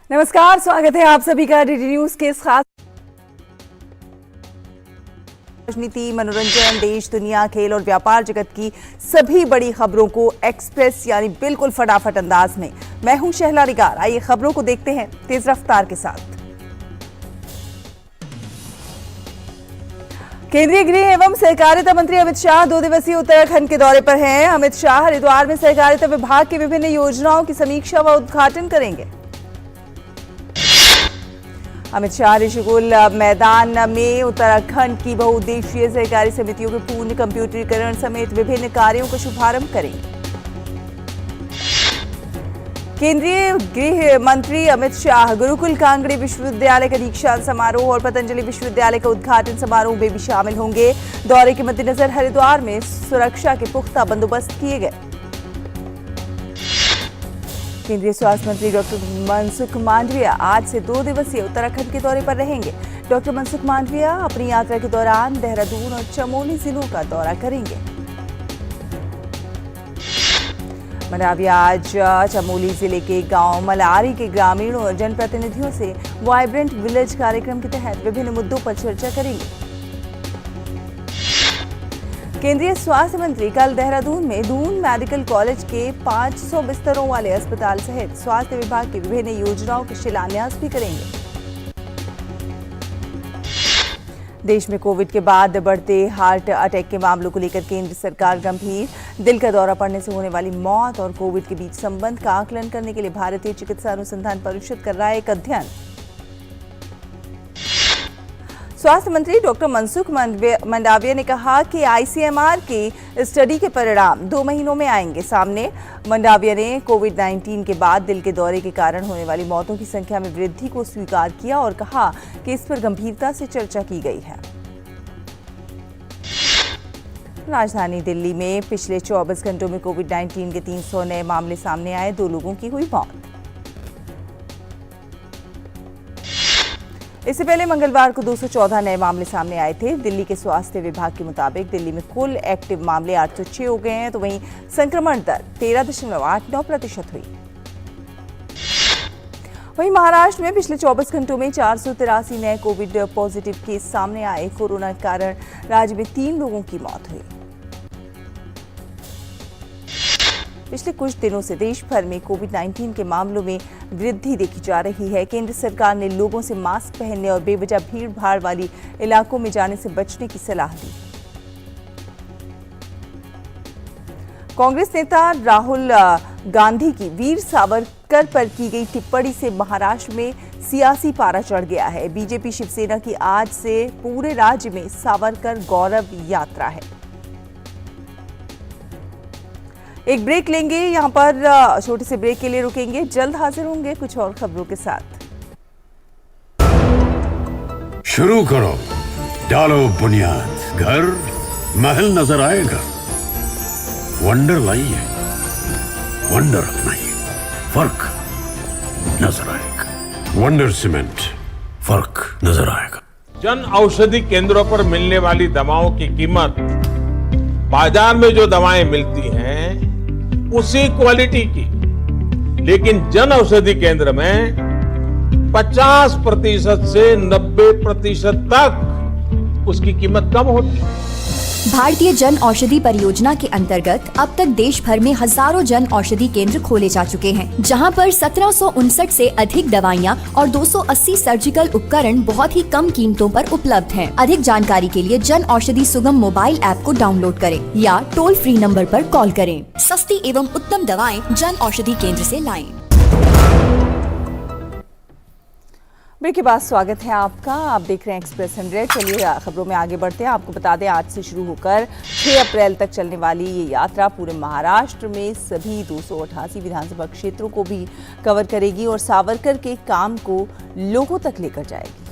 नमस्कार, स्वागत है आप सभी का डीडी न्यूज के इस खास राजनीति, मनोरंजन, देश, दुनिया, खेल और व्यापार जगत की सभी बड़ी खबरों को एक्सप्रेस यानी बिल्कुल फटाफट अंदाज में। मैं हूं शहला निगार। आइए खबरों को देखते हैं तेज रफ्तार के साथ। केंद्रीय गृह एवं सहकारिता मंत्री अमित शाह 2 दिवसीय उत्तराखंड के दौरे पर हैं। अमित शाह हरिद्वार में सहकारिता विभाग की विभिन्न योजनाओं की समीक्षा व उद्घाटन करेंगे। अमित शाह ऋषिकुल मैदान में उत्तराखंड की बहुउद्देशीय सहकारी समितियों के पूर्ण कंप्यूटरीकरण समेत विभिन्न कार्यों का शुभारंभ करेंगे। केंद्रीय गृह मंत्री अमित शाह गुरुकुल कांगड़ी विश्वविद्यालय का दीक्षांत समारोह और पतंजलि विश्वविद्यालय का उद्घाटन समारोह में भी शामिल होंगे। दौरे के मद्देनजर हरिद्वार में सुरक्षा के पुख्ता बंदोबस्त किए गए। केंद्रीय स्वास्थ्य मंत्री डॉक्टर मनसुख मांडविया आज से 2 दिवसीय उत्तराखंड के दौरे पर रहेंगे। डॉक्टर मनसुख मांडविया अपनी यात्रा के दौरान देहरादून और चमोली जिलों का दौरा करेंगे। मांडविया आज चमोली जिले के गांव मलारी के ग्रामीणों और जनप्रतिनिधियों से वाइब्रेंट विलेज कार्यक्रम के तहत विभिन्न मुद्दों पर चर्चा करेंगे। केंद्रीय स्वास्थ्य मंत्री कल देहरादून में दून मेडिकल कॉलेज के 500 बिस्तरों वाले अस्पताल सहित स्वास्थ्य विभाग की विभिन्न योजनाओं के शिलान्यास भी करेंगे। देश में कोविड के बाद बढ़ते हार्ट अटैक के मामलों को लेकर केंद्र सरकार गंभीर। दिल का दौरा पड़ने से होने वाली मौत और कोविड के बीच संबंध का आकलन करने के लिए भारतीय चिकित्सा अनुसंधान परिषद कर रहा है एक अध्ययन। स्वास्थ्य मंत्री डॉक्टर मनसुख मांडविया ने कहा कि आईसीएमआर की स्टडी के परिणाम 2 महीनों में आएंगे सामने। मांडविया ने कोविड-19 के बाद दिल के दौरे के कारण होने वाली मौतों की संख्या में वृद्धि को स्वीकार किया और कहा कि इस पर गंभीरता से चर्चा की गई है। राजधानी दिल्ली में पिछले 24 घंटों में कोविड-19 के 300 नए मामले सामने आए। 2 लोगों की हुई मौत। इससे पहले मंगलवार को 214 नए मामले सामने आए थे। दिल्ली के स्वास्थ्य विभाग के मुताबिक दिल्ली में कुल एक्टिव मामले 806 हो गए हैं, तो वहीं संक्रमण दर 13.89% हुई। वहीं महाराष्ट्र में पिछले 24 घंटों में 483 नए कोविड पॉजिटिव केस सामने आए। कोरोना के कारण राज्य में 3 लोगों की मौत हुई। पिछले कुछ दिनों से देश भर में कोविड-19 के मामलों में वृद्धि देखी जा रही है। केंद्र सरकार ने लोगों से मास्क पहनने और बेवजह भीड़ भाड़ वाली इलाकों में जाने से बचने की सलाह दी। कांग्रेस नेता राहुल गांधी की वीर सावरकर पर की गई टिप्पणी से महाराष्ट्र में सियासी पारा चढ़ गया है। बीजेपी शिवसेना की आज से पूरे राज्य में सावरकर गौरव यात्रा है। एक ब्रेक लेंगे, यहाँ पर छोटे से ब्रेक के लिए रुकेंगे। जल्द हाजिर होंगे कुछ और खबरों के साथ। शुरू करो, डालो बुनियाद, घर महल नजर आएगा। वंडर लाइए, वंडर अपनाइए, फर्क नजर आएगा। वंडर सीमेंट, फर्क नजर आएगा। जन औषधि केंद्रों पर मिलने वाली दवाओं की कीमत बाजार में जो दवाएं मिलती हैं उसी क्वालिटी की, लेकिन जन औषधि केंद्र में 50% से 90% तक उसकी कीमत कम होती है। भारतीय जन औषधि परियोजना के अंतर्गत अब तक देश भर में हजारों जन औषधि केंद्र खोले जा चुके हैं, जहां पर 1759 से अधिक दवाइयां और 280 सर्जिकल उपकरण बहुत ही कम कीमतों पर उपलब्ध हैं। अधिक जानकारी के लिए जन औषधि सुगम मोबाइल ऐप को डाउनलोड करें या टोल फ्री नंबर पर कॉल करें। सस्ती एवं उत्तम दवाएं जन औषधि केंद्र से लाएं। ब्रेक के बाद स्वागत है आपका। आप देख रहे हैं एक्सप्रेस 100। चलिए खबरों में आगे बढ़ते हैं। आपको बता दें आज से शुरू होकर 6 अप्रैल तक चलने वाली ये यात्रा पूरे महाराष्ट्र में सभी 288 विधानसभा क्षेत्रों को भी कवर करेगी और सावरकर के काम को लोगों तक लेकर जाएगी।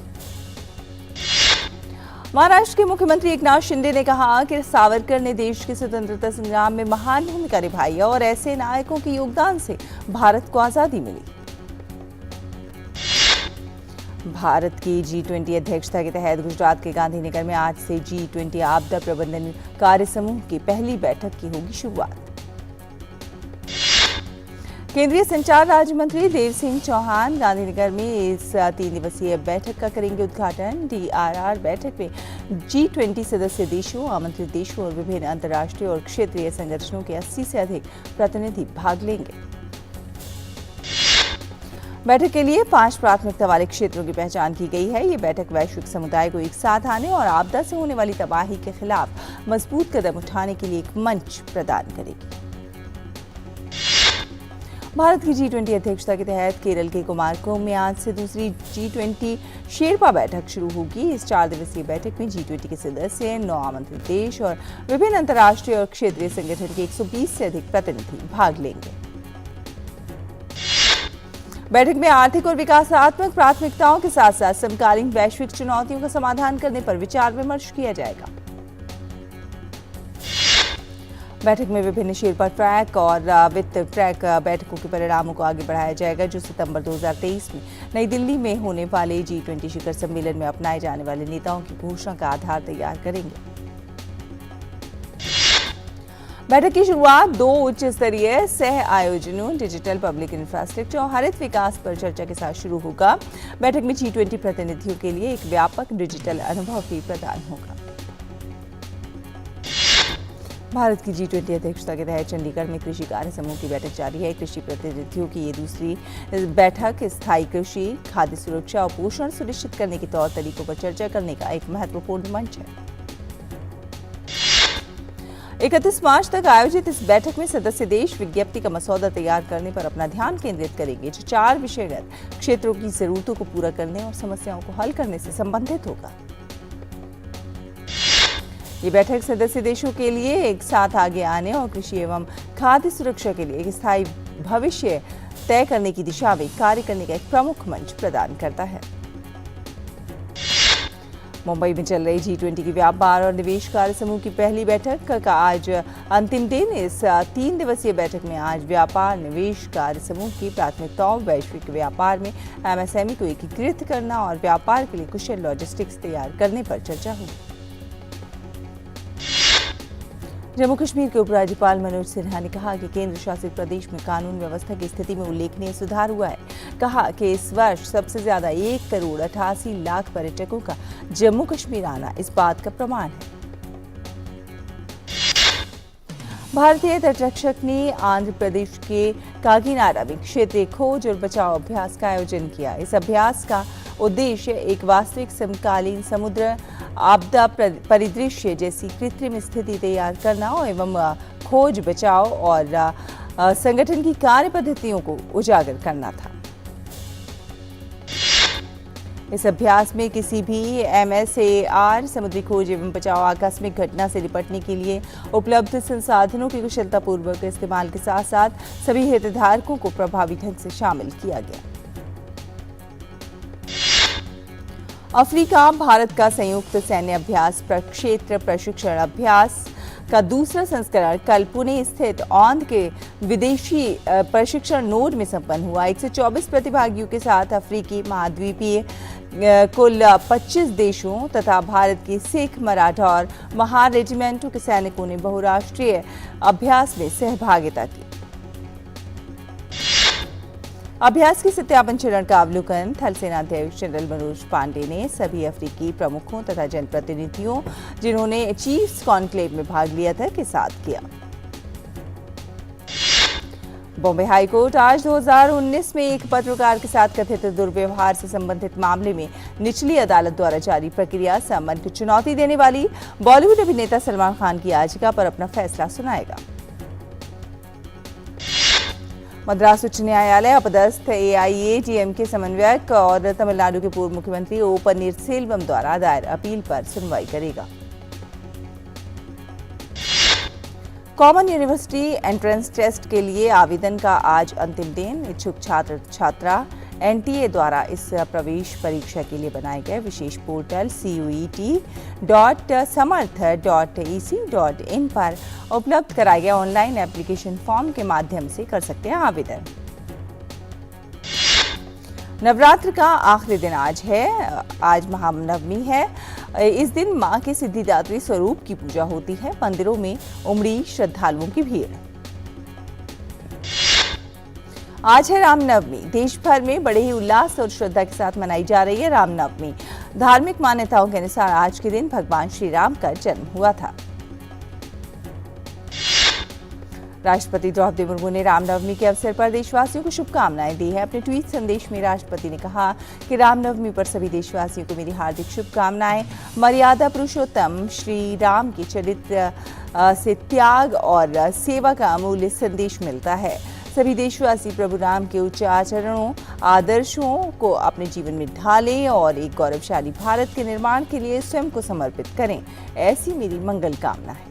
महाराष्ट्र के मुख्यमंत्री एकनाथ शिंदे ने कहा कि सावरकर ने देश के स्वतंत्रता संग्राम में महान भूमिका निभाई है और ऐसे नायकों के योगदान से भारत को आजादी मिली। भारत की G20 अध्यक्षता के तहत गुजरात के गांधीनगर में आज से G20 आपदा प्रबंधन कार्य समूह की पहली बैठक की होगी शुरुआत। केंद्रीय संचार राज्य मंत्री देव सिंह चौहान गांधीनगर में इस 3 दिवसीय बैठक का करेंगे उद्घाटन। DRR बैठक में G20 सदस्य देशों, आमंत्रित देशों और विभिन्न अंतर्राष्ट्रीय और क्षेत्रीय संगठनों के 80 से अधिक प्रतिनिधि भाग लेंगे। बैठक के लिए 5 प्राथमिकता वाले क्षेत्रों की पहचान की गई है। ये बैठक वैश्विक समुदाय को एक साथ आने और आपदा से होने वाली तबाही के खिलाफ मजबूत कदम उठाने के लिए एक मंच प्रदान करेगी। भारत की G20 अध्यक्षता के तहत केरल के कुमारकोम में आज से दूसरी G20 शेरपा बैठक शुरू होगी। इस 4 दिवसीय बैठक में G20 के सदस्य, 9 आमंत्रित देश और विभिन्न अंतर्राष्ट्रीय और क्षेत्रीय संगठन के 120 से अधिक प्रतिनिधि भाग लेंगे। बैठक में आर्थिक और विकासात्मक प्राथमिकताओं के साथ साथ समकालीन वैश्विक चुनौतियों का समाधान करने पर विचार विमर्श किया जाएगा। बैठक में विभिन्न शेरपा ट्रैक और वित्त ट्रैक बैठकों के परिणामों को आगे बढ़ाया जाएगा, जो सितंबर 2023 में नई दिल्ली में होने वाले G20 शिखर सम्मेलन में अपनाए जाने वाले नेताओं की घोषणा का आधार तैयार करेंगे। बैठक की शुरुआत 2 उच्च स्तरीय सह आयोजनों, डिजिटल पब्लिक इंफ्रास्ट्रक्चर और हरित विकास पर चर्चा के साथ शुरू होगा। बैठक में G20 प्रतिनिधियों के लिए एक व्यापक डिजिटल अनुभव भी प्रदान होगा। भारत की G20 अध्यक्षता के तहत चंडीगढ़ में कृषि कार्य समूह की बैठक जारी है। कृषि प्रतिनिधियों की ये दूसरी बैठक स्थायी कृषि, खाद्य सुरक्षा और पोषण सुनिश्चित करने के तौर तरीकों पर चर्चा करने का एक महत्वपूर्ण मंच है। 31 मार्च तक आयोजित इस बैठक में सदस्य देश विज्ञप्ति का मसौदा तैयार करने पर अपना ध्यान केंद्रित करेंगे, जो 4 विषयगत क्षेत्रों की जरूरतों को पूरा करने और समस्याओं को हल करने से संबंधित होगा। ये बैठक सदस्य देशों के लिए एक साथ आगे आने और कृषि एवं खाद्य सुरक्षा के लिए एक स्थायी भविष्य तय करने की दिशा में कार्य करने का एक प्रमुख मंच प्रदान करता है। मुंबई में चल रही G20 की व्यापार और निवेश कार्य समूह की पहली बैठक का आज अंतिम दिन। इस 3 दिवसीय बैठक में आज व्यापार निवेश कार्य समूह की प्राथमिकताओं, वैश्विक व्यापार में MSME को एकीकृत करना और व्यापार के लिए कुशल लॉजिस्टिक्स तैयार करने पर चर्चा हुई। जम्मू कश्मीर के उपराज्यपाल मनोज सिन्हा ने कहा कि केंद्र शासित प्रदेश में कानून व्यवस्था की स्थिति में उल्लेखनीय सुधार हुआ है। कहा कि इस वर्ष सबसे ज्यादा 1 करोड़ 88 लाख पर्यटकों का जम्मू कश्मीर आना इस बात का प्रमाण है। भारतीय तटरक्षक ने आंध्र प्रदेश के काकीनाडा में क्षेत्रीय खोज और बचाव अभ्यास का आयोजन किया। इस अभ्यास का उद्देश्य एक वास्तविक समकालीन समुद्र आपदा परिदृश्य जैसी कृत्रिम स्थिति तैयार करना एवं खोज, बचाव और संगठन की कार्य पद्धतियों को उजागर करना था। इस अभ्यास में किसी भी MSAR समुद्री खोज एवं बचाव आकस्मिक घटना से निपटने के लिए उपलब्ध संसाधनों के कुशलतापूर्वक इस्तेमाल के साथ साथ सभी हितधारकों को प्रभावी ढंग से शामिल किया गया। अफ्रीका भारत का संयुक्त सैन्य अभ्यास प्रक्षेत्र प्रशिक्षण अभ्यास का दूसरा संस्करण कल पुणे स्थित औंध के विदेशी प्रशिक्षण नोड में संपन्न हुआ। 124 प्रतिभागियों के साथ अफ्रीकी महाद्वीपीय कुल 25 देशों तथा भारत के सिख, मराठा और महार रेजिमेंटों के सैनिकों ने बहुराष्ट्रीय अभ्यास में सहभागिता की। अभ्यास के सत्यापन चरण का अवलोकन थल सेनाध्यक्ष जनरल मनोज पांडे ने सभी अफ्रीकी प्रमुखों तथा जनप्रतिनिधियों जिन्होंने चीफ्स कॉन्क्लेव में भाग लिया था के साथ किया। बॉम्बे हाईकोर्ट आज 2019 में एक पत्रकार के साथ कथित दुर्व्यवहार से संबंधित मामले में निचली अदालत द्वारा जारी प्रक्रिया संबंध को चुनौती देने वाली बॉलीवुड अभिनेता सलमान खान की याचिका पर अपना फैसला सुनाएगा। मद्रास उच्च न्यायालय अपदस्थ AIADMK समन्वयक और तमिलनाडु के पूर्व मुख्यमंत्री O पन्नीरसेल्वम द्वारा दायर अपील पर सुनवाई करेगा। कॉमन यूनिवर्सिटी एंट्रेंस टेस्ट के लिए आवेदन का आज अंतिम दिन। इच्छुक छात्र छात्रा NTA द्वारा इस प्रवेश परीक्षा के लिए बनाए गए विशेष पोर्टल CUET.samarth.ec.in पर उपलब्ध कराए गए ऑनलाइन एप्लीकेशन फॉर्म के माध्यम से कर सकते हैं आवेदन। नवरात्र का आखिरी दिन आज है। आज महानवमी है। इस दिन मां के सिद्धिदात्री स्वरूप की पूजा होती है। मंदिरों में उमड़ी श्रद्धालुओं की भीड़। आज है रामनवमी। देश भर में बड़े ही उल्लास और श्रद्धा के साथ मनाई जा रही है रामनवमी। धार्मिक मान्यताओं के अनुसार आज के दिन भगवान श्री राम का जन्म हुआ था। राष्ट्रपति द्रौपदी मुर्मू ने रामनवमी के अवसर पर देशवासियों को शुभकामनाएं दी है। अपने ट्वीट संदेश में राष्ट्रपति ने कहा कि रामनवमी पर सभी देशवासियों को मेरी हार्दिक शुभकामनाएं। मर्यादा पुरुषोत्तम श्री राम के चरित्र से त्याग और सेवा का अमूल्य संदेश मिलता है। सभी देशवासी प्रभु राम के उच्च आचरणों आदर्शों को अपने जीवन में ढालें और एक गौरवशाली भारत के निर्माण के लिए स्वयं को समर्पित करें, ऐसी मेरी मंगल कामना है।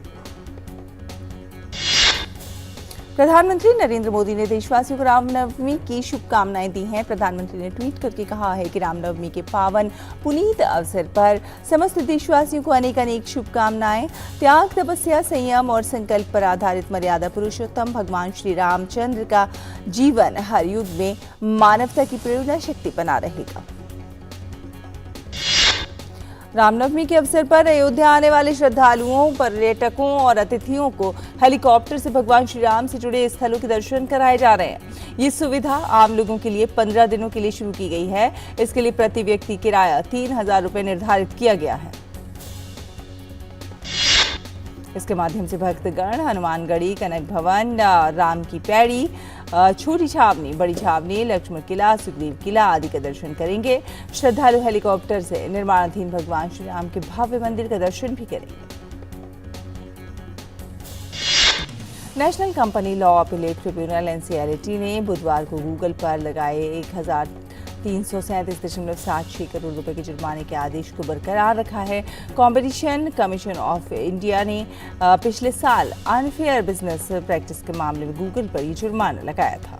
प्रधानमंत्री नरेंद्र मोदी ने देशवासियों को रामनवमी की शुभकामनाएं दी हैं। प्रधानमंत्री ने ट्वीट करके कहा है कि रामनवमी के पावन पुनीत अवसर पर समस्त देशवासियों को अनेक अनेक शुभकामनाएं। त्याग, तपस्या, संयम और संकल्प पर आधारित मर्यादा पुरुषोत्तम भगवान श्री रामचंद्र का जीवन हर युग में मानवता की प्रेरणा शक्ति बना रहेगा। रामनवमी के अवसर पर अयोध्या आने वाले श्रद्धालुओं, पर्यटकों और अतिथियों को हेलीकॉप्टर से भगवान श्री राम से जुड़े स्थलों के दर्शन कराए जा रहे हैं। ये सुविधा आम लोगों के लिए 15 दिनों के लिए शुरू की गई है। इसके लिए प्रति व्यक्ति किराया 3000 रुपये निर्धारित किया गया है। इसके माध्यम से भक्तगण हनुमानगढ़ी, कनक भवन, राम की पैड़ी, छोटी छावनी, बड़ी छावनी, लक्ष्मण किला, सुग्रीव किला आदि का दर्शन करेंगे। श्रद्धालु हेलीकॉप्टर से निर्माणाधीन भगवान श्री राम के भव्य मंदिर का दर्शन भी करेंगे। National company law appellate tribunal NCLT ने बुधवार को गूगल पर लगाए 1337.76 करोड़ रुपए के जुर्माने के आदेश को बरकरार रखा है। कॉम्पिटिशन कमीशन ऑफ इंडिया ने पिछले साल अनफेयर बिजनेस प्रैक्टिस के मामले में गूगल पर ये जुर्माना लगाया था।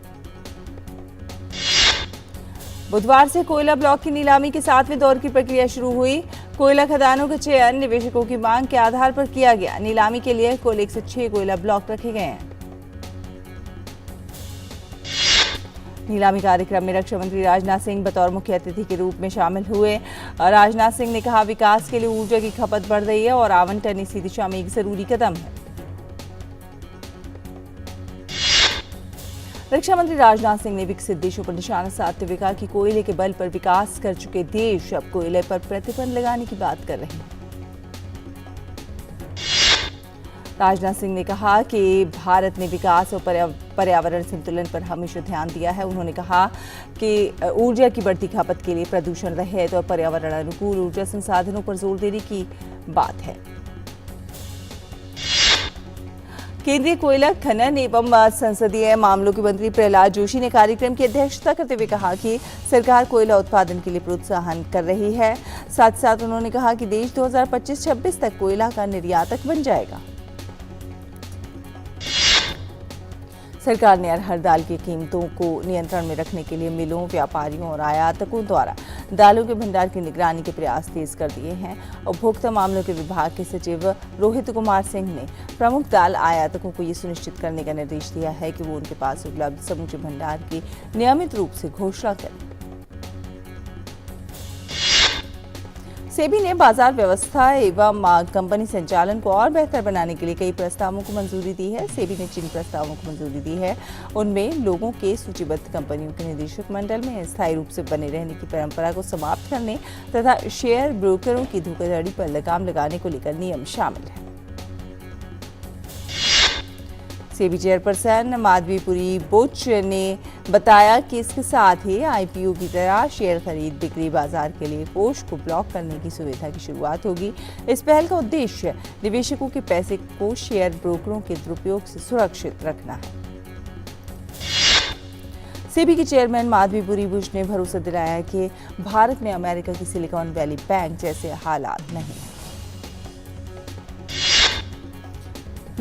बुधवार से कोयला ब्लॉक की नीलामी के 7वें दौर की प्रक्रिया शुरू हुई। कोयला खदानों का चयन निवेशकों की मांग के आधार पर किया गया। नीलामी के लिए कुल 106 कोयला ब्लॉक रखे गए हैं। नीलामी कार्यक्रम में रक्षा मंत्री राजनाथ सिंह बतौर मुख्य अतिथि के रूप में शामिल हुए। राजनाथ सिंह ने कहा, विकास के लिए ऊर्जा की खपत बढ़ रही है और आवंटन इसी दिशा में एक जरूरी कदम है। रक्षा मंत्री राजनाथ सिंह ने विकसित देशों पर निशाना साधते हुए कहा कि कोयले के बल पर विकास कर चुके देश अब कोयले पर प्रतिबंध लगाने की बात कर रहे हैं। राजनाथ सिंह ने कहा कि भारत ने विकास और पर्यावरण संतुलन पर हमेशा ध्यान दिया है। उन्होंने कहा कि ऊर्जा की बढ़ती खपत के लिए प्रदूषण रहित और पर्यावरण अनुकूल ऊर्जा संसाधनों पर जोर देने की बात है। केंद्रीय कोयला खनन एवं संसदीय मामलों के मंत्री प्रहलाद जोशी ने कार्यक्रम की अध्यक्षता करते हुए कहा कि सरकार कोयला उत्पादन के लिए प्रोत्साहन कर रही है। साथ साथ उन्होंने कहा कि देश 2025-26 तक कोयला का निर्यातक बन जाएगा। सरकार ने अरहर दाल की कीमतों को नियंत्रण में रखने के लिए मिलों, व्यापारियों और आयातकों द्वारा दालों के भंडार की निगरानी के प्रयास तेज कर दिए हैं। उपभोक्ता मामलों के विभाग के सचिव रोहित कुमार सिंह ने प्रमुख दाल आयातकों को ये सुनिश्चित करने का निर्देश दिया है कि वो उनके पास उपलब्ध समूचे भंडार की नियमित रूप से घोषणा करें। सेबी ने बाजार व्यवस्था एवं कंपनी संचालन को और बेहतर बनाने के लिए कई प्रस्तावों को मंजूरी दी है। सेबी ने जिन प्रस्तावों को मंजूरी दी है उनमें लोगों के सूचीबद्ध कंपनियों के निदेशक मंडल में स्थायी रूप से बने रहने की परंपरा को समाप्त करने तथा शेयर ब्रोकरों की धोखाधड़ी पर लगाम लगाने को लेकर नियम शामिल है। सेबी चेयरपर्सन माधवीपुरी बोच ने बताया कि इसके साथ ही आईपीओ की तरह शेयर खरीद बिक्री बाजार के लिए कोष को ब्लॉक करने की सुविधा की शुरुआत होगी। इस पहल का उद्देश्य निवेशकों के पैसे को शेयर ब्रोकरों के दुरुपयोग से सुरक्षित रखना है। सेबी के चेयरमैन माधवीपुरी बुश ने भरोसा दिलाया कि भारत में अमेरिका की सिलिकॉन वैली बैंक जैसे हालात नहीं है।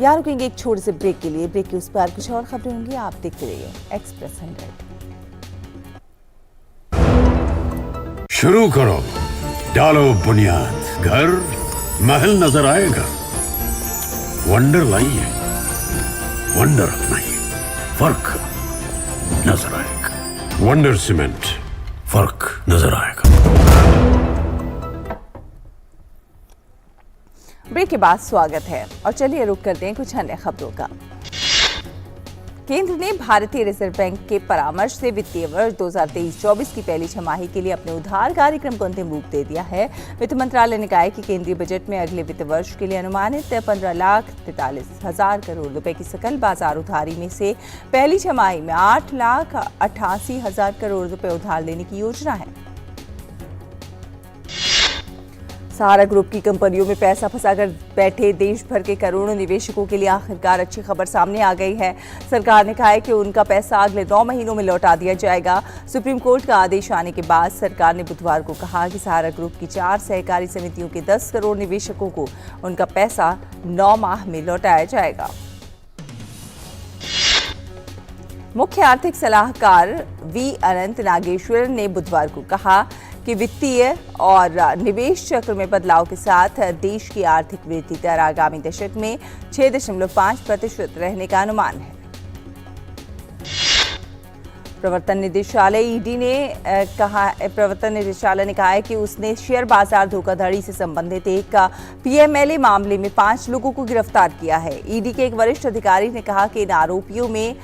यहाँ रुकेंगे एक छोटे से ब्रेक के लिए। ब्रेक के उस पार कुछ और खबरें होंगी, आप देखते रहिए एक्सप्रेस 100। शुरू करो, डालो बुनियाद, घर महल नजर आएगा। वंडर लाइए, वंडर अपनाइए, फर्क नजर आएगा। वंडर सीमेंट, फर्क नजर आएगा। ब्रेक के बाद स्वागत है और चलिए रुक करते हैं कुछ अन्य खबरों का। केंद्र ने भारतीय रिजर्व बैंक के परामर्श से वित्तीय वर्ष 2023-24 की पहली छमाही के लिए अपने उधार कार्यक्रम को अंतिम रूप दे दिया है। वित्त मंत्रालय ने कहा है कि केंद्रीय बजट में अगले वित्त वर्ष के लिए अनुमानित 15,43,000 करोड़ रुपए की सकल बाजार उधारी में से पहली छमाही में 8,88,000 करोड़ रुपए उधार लेने की योजना है। सहारा ग्रुप की कंपनियों में पैसा फंसाकर बैठे देश भर के करोड़ों निवेशकों के लिए आखिरकार अच्छी खबर सामने आ गई है। सरकार ने कहा है कि उनका पैसा अगले 9 महीनों में लौटा दिया जाएगा। सुप्रीम कोर्ट का आदेश आने के बाद सरकार ने बुधवार को कहा कि सहारा ग्रुप की 4 सहकारी समितियों के 10 करोड़ निवेशकों को उनका पैसा 9 माह में लौटाया जाएगा। मुख्य आर्थिक सलाहकार वी अनंत नागेश्वरन ने बुधवार को कहा कि वित्तीय और निवेश चक्र में बदलाव के साथ देश की आर्थिक वृद्धि दर आगामी दशक में 6.5% रहने का अनुमान है। प्रवर्तन निदेशालय ईडी ने कहा है कि उसने शेयर बाजार धोखाधड़ी से संबंधित एक पीएमएलए मामले में 5 लोगों को गिरफ्तार किया है। ईडी के एक वरिष्ठ अधिकारी ने कहा कि इन आरोपियों में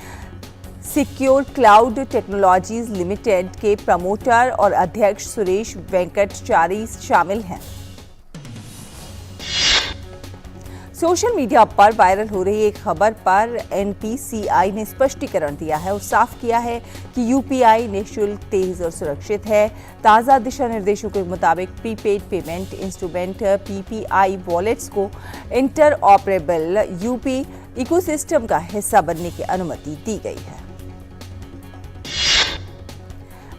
सिक्योर क्लाउड टेक्नोलॉजीज लिमिटेड के प्रमोटर और अध्यक्ष सुरेश वेंकटचारी शामिल हैं। सोशल मीडिया पर वायरल हो रही एक खबर पर एनपीसीआई ने स्पष्टीकरण दिया है और साफ किया है कि यूपीआई निःशुल्क, तेज और सुरक्षित है। ताज़ा दिशा निर्देशों के मुताबिक prepaid payment instrument PPI wallets को इंटरऑपरेबल यूपी इकोसिस्टम का हिस्सा बनने की अनुमति दी गई है।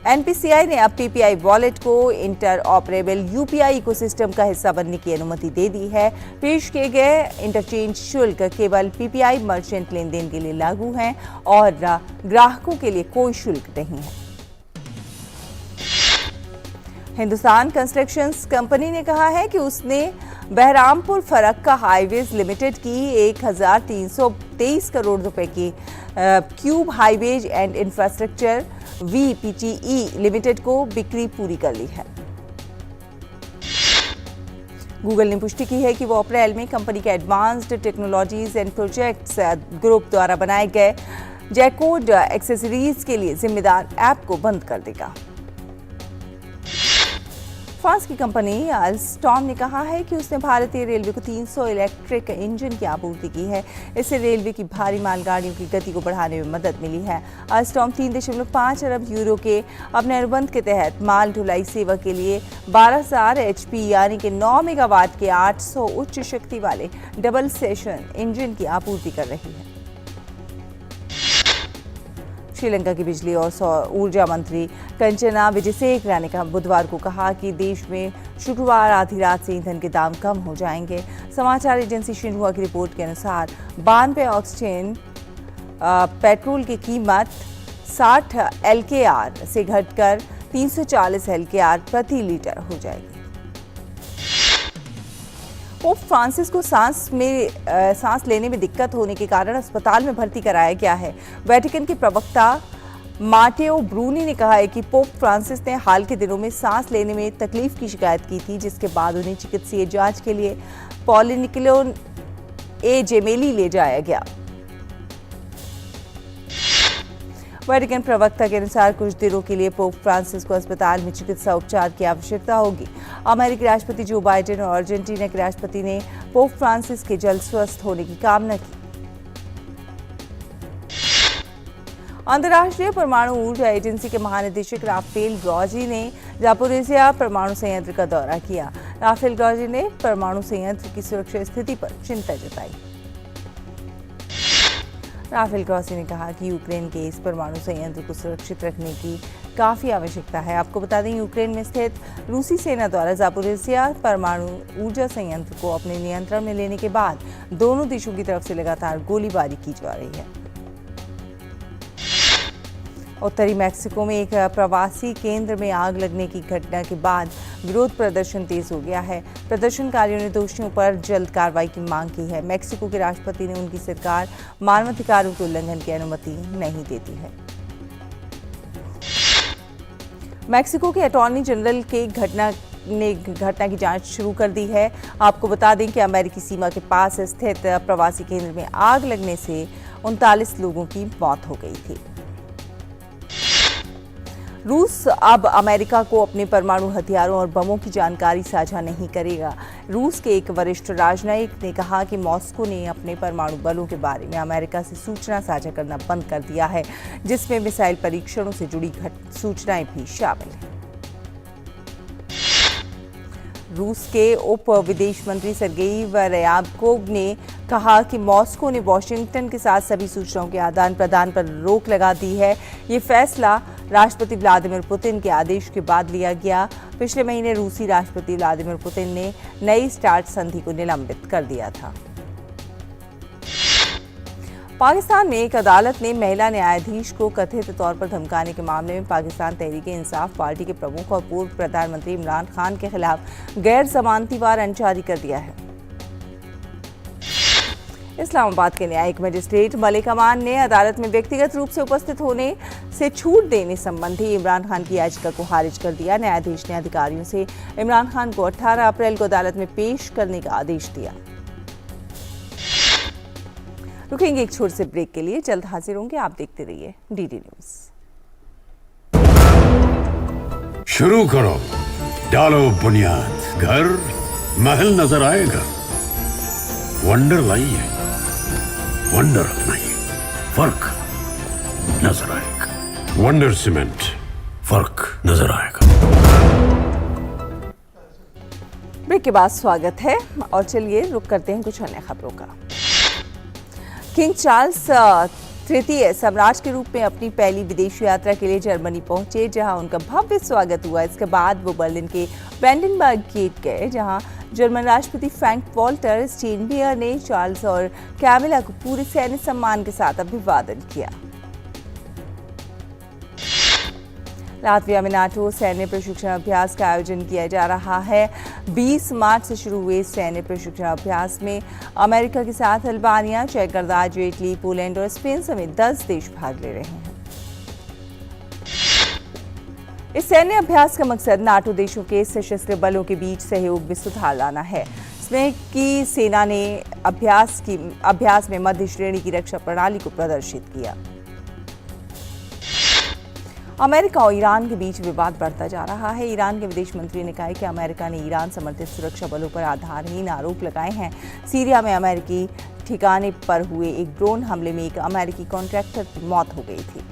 एनपीसीआई ने अब पीपीआई वॉलेट को इंटरऑपरेबल यूपीआई इकोसिस्टम का हिस्सा बनने की अनुमति दे दी है। पेश किए गए इंटरचेंज शुल्क केवल पीपीआई मर्चेंट लेनदेन के लिए लागू हैं और ग्राहकों के लिए कोई शुल्क नहीं है। हिंदुस्तान कंस्ट्रक्शंस कंपनी ने कहा है कि उसने बहरामपुर फरक्का हाईवेज लिमिटेड की 1,323 करोड़ रुपए की cube highways and infrastructure VPTE limited को बिक्री पूरी कर ली है। गूगल ने पुष्टि की है कि वो अप्रैल में कंपनी के advanced technologies and projects group द्वारा बनाए गए जैकोड एक्सेसरीज के लिए जिम्मेदार ऐप को बंद कर देगा। फ्रांस की कंपनी अल्स्टॉम ने कहा है कि उसने भारतीय रेलवे को 300 इलेक्ट्रिक इंजन की आपूर्ति की है। इससे रेलवे की भारी मालगाड़ियों की गति को बढ़ाने में मदद मिली है। अल्स्टॉम 3.5 अरब यूरो के अपने अनुबंध के तहत माल ढुलाई सेवा के लिए 12,000 HP यानी कि 9 मेगावाट के 800 उच्च शक्ति वाले डबल सेशन इंजन की आपूर्ति कर रही है। श्रीलंका की बिजली और सौर ऊर्जा मंत्री कंचना विजयसेकरा ने बुधवार को कहा कि देश में शुक्रवार आधी रात से ईंधन के दाम कम हो जाएंगे। समाचार एजेंसी शिन्हुआ की रिपोर्ट के अनुसार 92 ऑक्टेन पेट्रोल की कीमत 60 LKR से घटकर 340 LKR प्रति लीटर हो जाएगी। पोप फ्रांसिस को सांस लेने में दिक्कत होने के कारण अस्पताल में भर्ती कराया गया है। वेटिकन के प्रवक्ता माटेओ ब्रूनी ने कहा है कि पोप फ्रांसिस ने हाल के दिनों में सांस लेने में तकलीफ की शिकायत की थी, जिसके बाद उन्हें चिकित्सीय जांच के लिए पॉलिनिक्लोन ए जेमेली ले जाया गया। वेटिकन प्रवक्ता के अनुसार कुछ दिनों के लिए पोप फ्रांसिस को अस्पताल में चिकित्सा उपचार की आवश्यकता होगी। अमेरिकी राष्ट्रपति जो बाइडेन और अर्जेंटीना के राष्ट्रपति ने पोप फ्रांसिस के जल्द स्वस्थ होने की कामना की। अंतर्राष्ट्रीय परमाणु ऊर्जा एजेंसी के महानिदेशक राफेल ग्रॉजी ने जापोरिजिया परमाणु संयंत्र का दौरा किया। राफेल ग्रॉजी ने परमाणु संयंत्र की सुरक्षा स्थिति पर चिंता जताई। राफेल ग्रॉसी ने कहा कि यूक्रेन के इस परमाणु संयंत्र को सुरक्षित रखने की काफी आवश्यकता है। आपको बता दें, यूक्रेन में स्थित रूसी सेना द्वारा जापोरिजिया परमाणु ऊर्जा संयंत्र को अपने नियंत्रण में लेने के बाद दोनों देशों की तरफ से लगातार गोलीबारी की जा रही है। उत्तरी मैक्सिको में एक प्रवासी केंद्र में आग लगने की घटना के बाद विरोध प्रदर्शन तेज हो गया है। प्रदर्शनकारियों ने दोषियों पर जल्द कार्रवाई की मांग की है। मैक्सिको के राष्ट्रपति ने उनकी सरकार मानवाधिकारों के उल्लंघन की अनुमति नहीं देती है। मैक्सिको के अटॉर्नी जनरल के ने घटना की जांच शुरू कर दी है। आपको बता दें कि अमेरिकी सीमा के पास स्थित प्रवासी केंद्र में आग लगने से 39 लोगों की मौत हो गई थी। रूस अब अमेरिका को अपने परमाणु हथियारों और बमों की जानकारी साझा नहीं करेगा। रूस के एक वरिष्ठ राजनयिक ने कहा कि मॉस्को ने अपने परमाणु बलों के बारे में अमेरिका से सूचना साझा करना बंद कर दिया है, जिसमें मिसाइल परीक्षणों से जुड़ी सूचनाएं भी शामिल हैं। रूस के उप विदेश मंत्री सर्गेई वरयाबकोव ने कहा कि मॉस्को ने वॉशिंगटन के साथ सभी सूचनाओं के आदान प्रदान पर रोक लगा दी है। ये फैसला राष्ट्रपति व्लादिमीर पुतिन के आदेश के बाद लिया गया। पिछले महीने रूसी राष्ट्रपति व्लादिमीर पुतिन ने नई स्टार्ट संधि को निलंबित कर दिया था। पाकिस्तान में एक अदालत ने महिला न्यायाधीश को कथित तौर पर धमकाने के मामले में पाकिस्तान तहरीक-ए-इंसाफ पार्टी के प्रमुख और पूर्व प्रधानमंत्री इमरान खान के खिलाफ गैर जमानती वारंट जारी कर दिया है। इस्लामाबाद के न्यायिक मजिस्ट्रेट मलिक अमान ने अदालत में व्यक्तिगत रूप से उपस्थित होने से छूट देने संबंधी इमरान खान की याचिका को खारिज कर दिया। न्यायाधीश ने अधिकारियों से इमरान खान को 18 अप्रैल को अदालत में पेश करने का आदेश दिया। रुकेंगे एक छोटे से ब्रेक के लिए, जल्द हाजिर होंगे। आप देखते रहिए डीडी न्यूज। शुरू करो, डालो बुनियाद, घर महल नजर आएगा। वंडर लाइए, वंडर अपनाइए, फर्क नजर आएगा। वंडर सीमेंट, फर्क नजर आएगा। ब्रेक के बाद स्वागत है और चलिए रुक करते हैं कुछ अन्य खबरों का। किंग चार्ल्स तृतीय सम्राट के रूप में अपनी पहली विदेशी यात्रा के लिए जर्मनी पहुंचे, जहां उनका भव्य स्वागत हुआ। इसके बाद वो बर्लिन के ब्रैंडेनबर्ग गेट गए, जहां जर्मन राष्ट्रपति फ्रैंक वॉल्टर स्टेनमेयर ने चार्ल्स और कैमिला को पूरे सैन्य सम्मान के साथ अभिवादन किया। लातविया में नाटो सैन्य प्रशिक्षण अभ्यास का आयोजन किया जा रहा है। 20 मार्च से शुरू हुए सैन्य प्रशिक्षण अभ्यास में अमेरिका के साथ अल्बानिया, चेक गणराज्य, इटली, पोलैंड और स्पेन समेत 10 देश भाग ले रहे हैं। इस सैन्य अभ्यास का मकसद नाटो देशों के सशस्त्र बलों के बीच सहयोग में सुधार लाना है। इसमें की सेना ने अभ्यास में मध्य श्रेणी की रक्षा प्रणाली को प्रदर्शित किया। अमेरिका और ईरान के बीच विवाद बढ़ता जा रहा है। ईरान के विदेश मंत्री ने कहा कि अमेरिका ने ईरान समर्थित सुरक्षा बलों पर आधारहीन आरोप लगाए हैं। सीरिया में अमेरिकी ठिकाने पर हुए एक ड्रोन हमले में एक अमेरिकी कॉन्ट्रैक्टर की मौत हो गई थी।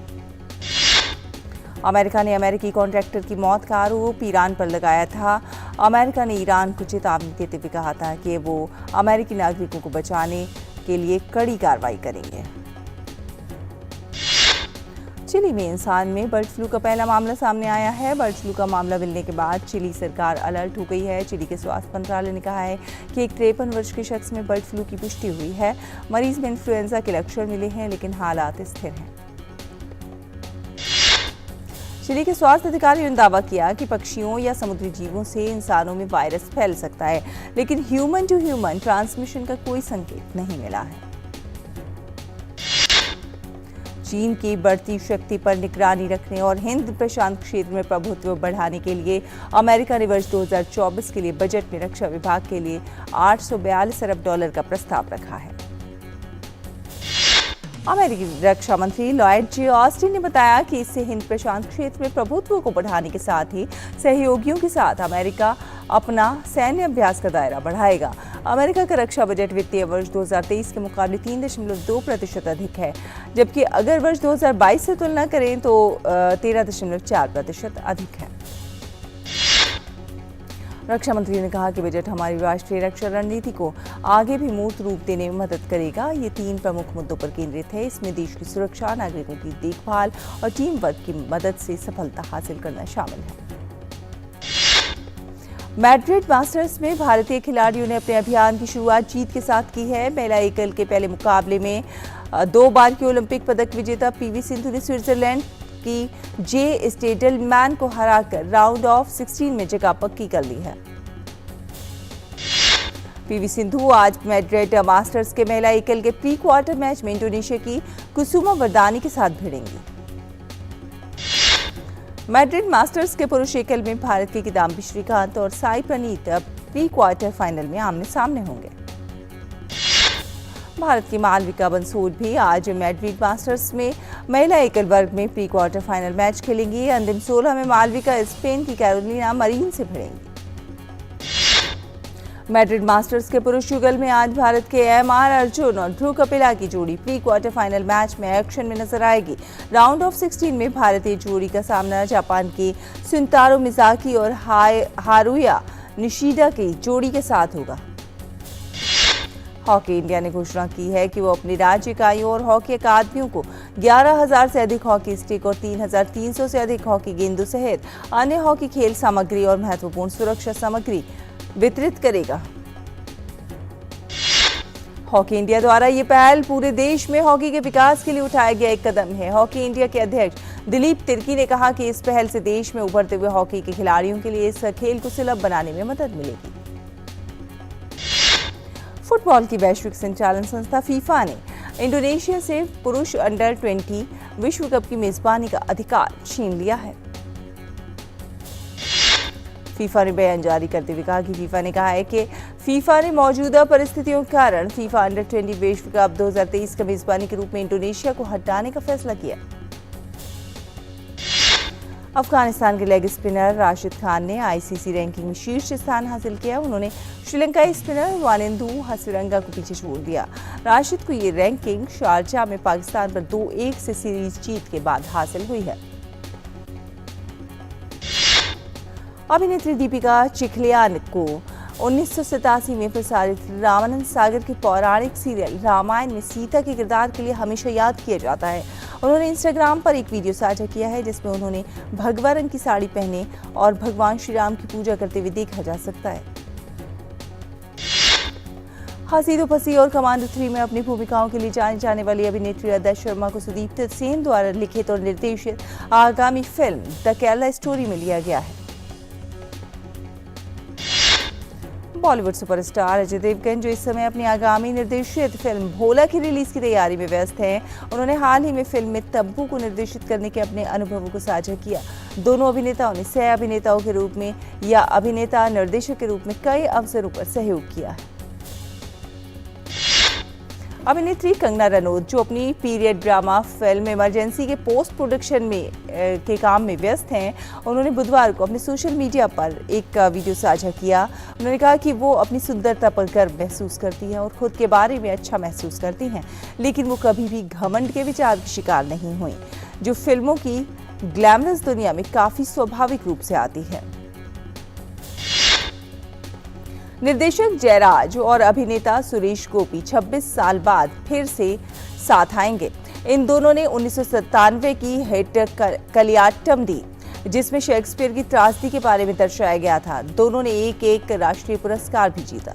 अमेरिका ने अमेरिकी कॉन्ट्रैक्टर की मौत का आरोप ईरान पर लगाया था। अमेरिका ने ईरान को चेतावनी देते हुए कहा था कि वो अमेरिकी नागरिकों को बचाने के लिए कड़ी कार्रवाई करेंगे। चिली में इंसान में बर्ड फ्लू का पहला मामला सामने आया है। बर्ड फ्लू का मामला मिलने के बाद चिली सरकार अलर्ट हो गई है। चिली के स्वास्थ्य मंत्रालय ने कहा है कि एक 53 वर्ष के शख्स में बर्ड फ्लू की पुष्टि हुई है। मरीज में इन्फ्लुएंजा के लक्षण मिले हैं, लेकिन हालात स्थिर हैं। चिली के स्वास्थ्य अधिकारियों ने दावा किया कि पक्षियों या समुद्री जीवों से इंसानों में वायरस फैल सकता है, लेकिन ह्यूमन टू ह्यूमन ट्रांसमिशन का कोई संकेत नहीं मिला है। चीन की बढ़ती शक्ति पर निगरानी रखने और हिंद प्रशांत क्षेत्र में प्रभुत्व बढ़ाने के लिए अमेरिका ने वर्ष 2024 के लिए बजट में रक्षा विभाग के लिए $842 अरब का प्रस्ताव रखा है। अमेरिकी रक्षा मंत्री लॉयड जे ऑस्टिन ने बताया कि इससे हिंद प्रशांत क्षेत्र में प्रभुत्व को बढ़ाने के साथ ही सहयोगियों के साथ अमेरिका अपना सैन्य अभ्यास का दायरा बढ़ाएगा। अमेरिका का रक्षा बजट वित्तीय वर्ष 2023 के मुकाबले 3.2% अधिक है, जबकि अगर वर्ष 2022 से तुलना करें तो 13.4% अधिक है। रक्षा मंत्री ने कहा कि बजट हमारी राष्ट्रीय रक्षा रणनीति को आगे भी मूर्त रूप देने में मदद करेगा। ये 3 प्रमुख मुद्दों पर केंद्रित है। इसमें देश की सुरक्षा, नागरिकों की देखभाल और टीम वर्क की मदद से सफलता हासिल करना शामिल है। मैड्रिड मास्टर्स में भारतीय खिलाड़ियों ने अपने अभियान की शुरुआत जीत के साथ की है। महिला एकल के पहले मुकाबले में 2 बार की ओलंपिक पदक विजेता पीवी सिंधु ने स्विट्जरलैंड की जे स्टेडलमैन को हराकर राउंड ऑफ 16 में जगह पक्की कर ली है। पीवी सिंधु आज मैड्रिड मास्टर्स के महिला एकल के प्री क्वार्टर मैच में इंडोनेशिया की कुसुमा वरदानी के साथ भिड़ेंगी। मैड्रिड मास्टर्स के पुरुष एकल में भारत के किदाम्बी श्रीकांत और Sai Praneeth pre quarter final में आमने सामने होंगे। भारत की मालविका बंसोड भी आज मैड्रिड मास्टर्स में महिला एकल वर्ग में प्री क्वार्टर फाइनल मैच खेलेंगी। अंतिम 16 में मालविका स्पेन की कैरोलिना मरीन से भिड़ेंगी। मैड्रिड मास्टर्स के पुरुष युगल में आज भारत के एम.आर. अर्जुन और ध्रुव कपिला की जोड़ी प्री क्वार्टर फाइनल मैच में एक्शन में नजर आएगी। राउंड ऑफ 16 में भारतीय जोड़ी का सामना जापान की सुनतारो मिज़ाकी और हारुया निशिदा की जोड़ी के साथ होगा। हॉकी इंडिया ने घोषणा की है कि वो अपनी राज्य इकाइयों और हॉकी अकादमियों को 11,000 से अधिक हॉकी स्टिक और 3,300 से अधिक हॉकी गेंदों सहित अन्य हॉकी खेल सामग्री और महत्वपूर्ण सुरक्षा सामग्री वितरित करेगा। हॉकी इंडिया द्वारा ये पहल पूरे देश में हॉकी के विकास के लिए उठाया गया एक कदम है। हॉकी इंडिया के अध्यक्ष दिलीप तिर्की ने कहा कि इस पहल से देश में उभरते हुए हॉकी के खिलाड़ियों के लिए इस खेल को सुलभ बनाने में मदद मिलेगी। फुटबॉल की वैश्विक संचालन संस्था फीफा ने इंडोनेशिया से पुरुष अंडर 20 विश्व कप की मेजबानी का अधिकार छीन लिया है। फीफा ने बयान जारी करते हुए कहा कि फीफा ने कहा है कि फीफा ने मौजूदा परिस्थितियों के कारण फीफा अंडर 20 विश्व कप 2023 का मेजबानी के रूप में इंडोनेशिया को हटाने का फैसला किया। अफगानिस्तान के लेग स्पिनर राशिद खान ने आईसीसी रैंकिंग में शीर्ष स्थान हासिल किया। उन्होंने श्रीलंकाई स्पिनर वानिंदु हसिरंगा को पीछे छोड़ दिया। राशिद को ये रैंकिंग शारजाह में पाकिस्तान पर 2-1 से सीरीज जीत के बाद हासिल हुई है। अभिनेत्री दीपिका चिखलियान को 1987 में प्रसारित रामानंद सागर के पौराणिक सीरियल रामायण में सीता के किरदार के लिए हमेशा याद किया जाता है। उन्होंने इंस्टाग्राम पर एक वीडियो साझा किया है जिसमें उन्होंने भगवा रंग की साड़ी पहने और भगवान श्री राम की पूजा करते हुए देखा जा सकता है। हसीदो फसी और कमांडो 3 में अपनी भूमिकाओं के लिए जानी जाने वाली अभिनेत्री अदा शर्मा को सुदीप्त सेन द्वारा लिखित और निर्देशित आगामी फिल्म द केरला स्टोरी में लिया गया है। बॉलीवुड सुपरस्टार अजय देवगन जो इस समय अपनी आगामी निर्देशित फिल्म भोला की रिलीज की तैयारी में व्यस्त हैं, उन्होंने हाल ही में फिल्म में तब्बू को निर्देशित करने के अपने अनुभवों को साझा किया। दोनों अभिनेताओं ने सह अभिनेताओं के रूप में या अभिनेता निर्देशक के रूप में कई अवसरों पर सहयोग किया है। अभिनेत्री कंगना रनौत जो अपनी पीरियड ड्रामा फिल्म इमरजेंसी के पोस्ट प्रोडक्शन में के काम में व्यस्त हैं, उन्होंने बुधवार को अपने सोशल मीडिया पर एक वीडियो साझा किया। उन्होंने कहा कि वो अपनी सुंदरता पर गर्व महसूस करती हैं और खुद के बारे में अच्छा महसूस करती हैं, लेकिन वो कभी भी घमंड के विचार की शिकार नहीं हुई जो फिल्मों की ग्लैमरस दुनिया में काफी स्वाभाविक रूप से आती है। निर्देशक जयराज और अभिनेता सुरेश गोपी 26 साल बाद फिर से साथ आएंगे। इन दोनों ने 1997 की हिट कलियाट्टम दी जिसमें शेक्सपियर की त्रासदी के बारे में दर्शाया गया था। दोनों ने एक राष्ट्रीय पुरस्कार भी जीता।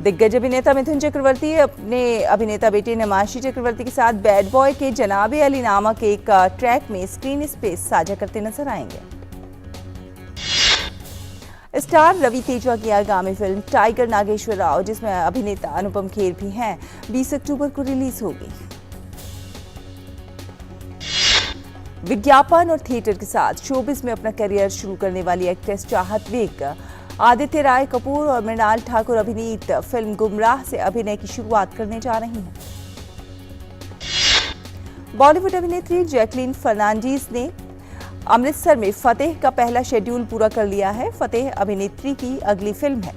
दिग्गज अभिनेता मिथुन चक्रवर्ती अपने अभिनेता बेटे नमाशी चक्रवर्ती के साथ बैड बॉय के जनाबे अली नामक एक ट्रैक में स्क्रीन स्पेस साझा करते नजर आएंगे। स्टार रवि तेजा की आगामी फिल्म टाइगर नागेश्वर राव जिसमें अभिनेता अनुपम खेर भी हैं 20 अक्टूबर को रिलीज होगी। विज्ञापन और थिएटर के साथ शोबिज में अपना करियर शुरू करने वाली एक्ट्रेस चाहत बेग आदित्य राय कपूर और मृणाल ठाकुर अभिनीत फिल्म गुमराह से अभिनय की शुरुआत करने जा रही हैं। बॉलीवुड अभिनेत्री जैकलीन फर्नांडीज ने अमृतसर में फतेह का पहला शेड्यूल पूरा कर लिया है। फतेह अभिनेत्री की अगली फिल्म है।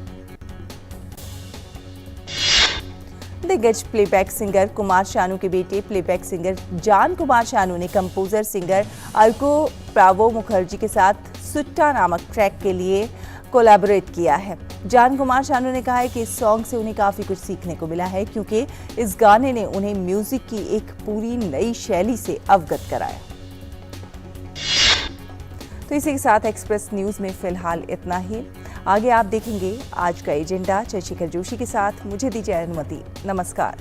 दिग्गज प्लेबैक सिंगर कुमार शानू के बेटे प्लेबैक सिंगर जान कुमार शानू ने कंपोजर सिंगर अर्को प्रावो मुखर्जी के साथ सुट्टा नामक ट्रैक के लिए कोलैबोरेट किया है। जान कुमार शानू ने कहा है कि इस सॉन्ग से उन्हें काफी कुछ सीखने को मिला है क्योंकि इस गाने ने उन्हें म्यूजिक की एक पूरी नई शैली से अवगत कराया। तो इसी के साथ एक्सप्रेस न्यूज में फिलहाल इतना ही। आगे आप देखेंगे आज का एजेंडा चंद्रशेखर जोशी के साथ। मुझे दीजिए अनुमति। नमस्कार।